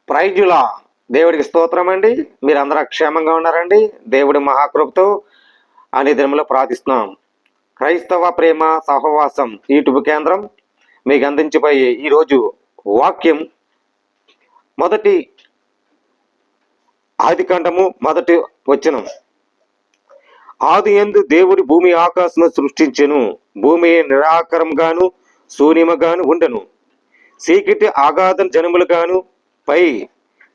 ప్రైజుల దేవుడికి స్తోత్రం అండి. మీరందరూ క్షేమంగా ఉన్నారండి. దేవుడి మహాకృపతో అనే దినంలో ప్రార్థిస్తున్నాం. క్రైస్తవ ప్రేమ సహవాసం యూట్యూబ్ కేంద్రం మీకు అందించిపోయే ఈరోజు వాక్యం మొదటి ఆదికాండము మొదటి వచనం. ఆది యందు దేవుడి భూమి ఆకాశము సృష్టించెను. భూమి నిరాకారముగాను శూన్యముగాను ఉండెను. చీకటి అగాధ జనములుగాను పై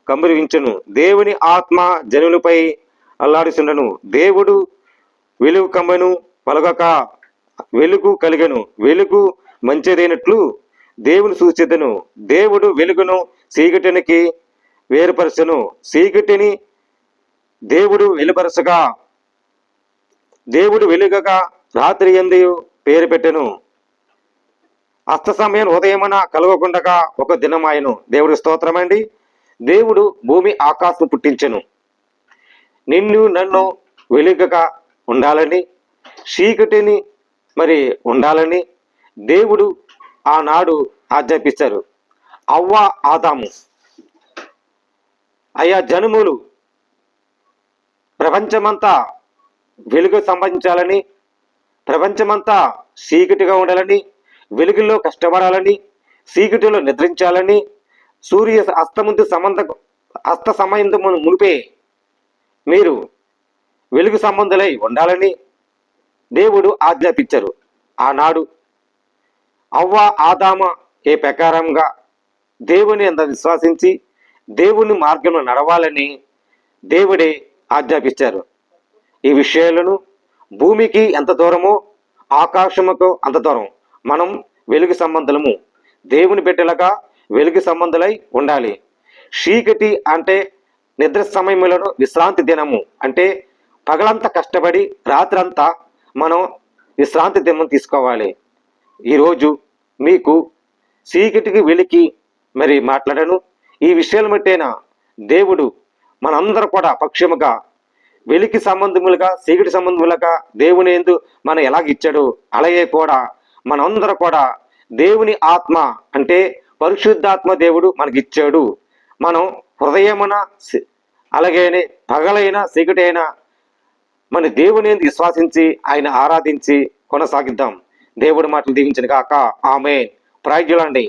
కమ్మురించెను. దేవుని ఆత్మ జనులపై అల్లాడుచుండెను. దేవుడు వెలుగు కమ్మెను, పలగక వెలుగు కలిగెను. వెలుగు మంచిదైనట్లు దేవుని సూచించెను. దేవుడు వెలుగును చీకటినికి వేరుపరచెను. చీకటిని దేవుడు వెలుపరచగా దేవుడు వెలుగగా రాత్రి యందు పేరు పెట్టెను. అస్త సమయం ఉదయమున కలగకుండగా ఒక దినమాయను. దేవుడి స్తోత్రమండి. దేవుడు భూమి ఆకాశం పుట్టించెను. నిన్ను నన్ను వెలుగగా ఉండాలని, చీకటిని మరి ఉండాలని దేవుడు ఆనాడు ఆజ్ఞాపించారు. అవ్వ ఆదాము అయా జనములు ప్రపంచమంతా వెలుగు సంపాదించాలని, ప్రపంచమంతా చీకటిగా ఉండాలని, వెలుగులో కష్టపడాలని, చీకటిలో నిద్రించాలని, సూర్య అస్త సమయంతో మునిపే మీరు వెలుగు సంబంధులై ఉండాలని దేవుడు ఆజ్ఞాపించారు. ఆనాడు అవ్వ ఆదామ ఏ ప్రకారంగా దేవుని అంత విశ్వాసించి దేవుని మార్గంలో నడవాలని దేవుడే ఆజ్ఞాపించారు. ఈ విషయాలను భూమికి ఎంత దూరమో ఆకాశముకు అంత దూరం మనం వెలుగు సంబంధులము. దేవుని బిడ్డలుగా వెలుగు సంబంధులై ఉండాలి. చీకటి అంటే నిద్ర సమయంలో విశ్రాంతి దినము, అంటే పగలంతా కష్టపడి రాత్రంతా మనం విశ్రాంతి దినం తీసుకోవాలి. ఈరోజు మీకు చీకటికి వెలికి మరి మాట్లాడను. ఈ విషయాల మట్టేనా దేవుడు మనందరూ కూడా పక్షముగా వెలికి సంబంధములుగా చీకటి సంబంధములుగా దేవుని యందు మనం ఎలాగిచ్చాడు, అలాగే కూడా మనందరూ కూడా దేవుని ఆత్మ అంటే పరిశుద్ధాత్మ దేవుడు మనకిచ్చాడు. మనం హృదయమున అలాగే పగలైన చీకటి అయినా మన దేవుని విశ్వాసించి ఆయన ఆరాధించి కొనసాగిద్దాం. దేవుడి మాటలు దీవించిన కాక ఆమేన్. ప్రైజులండి.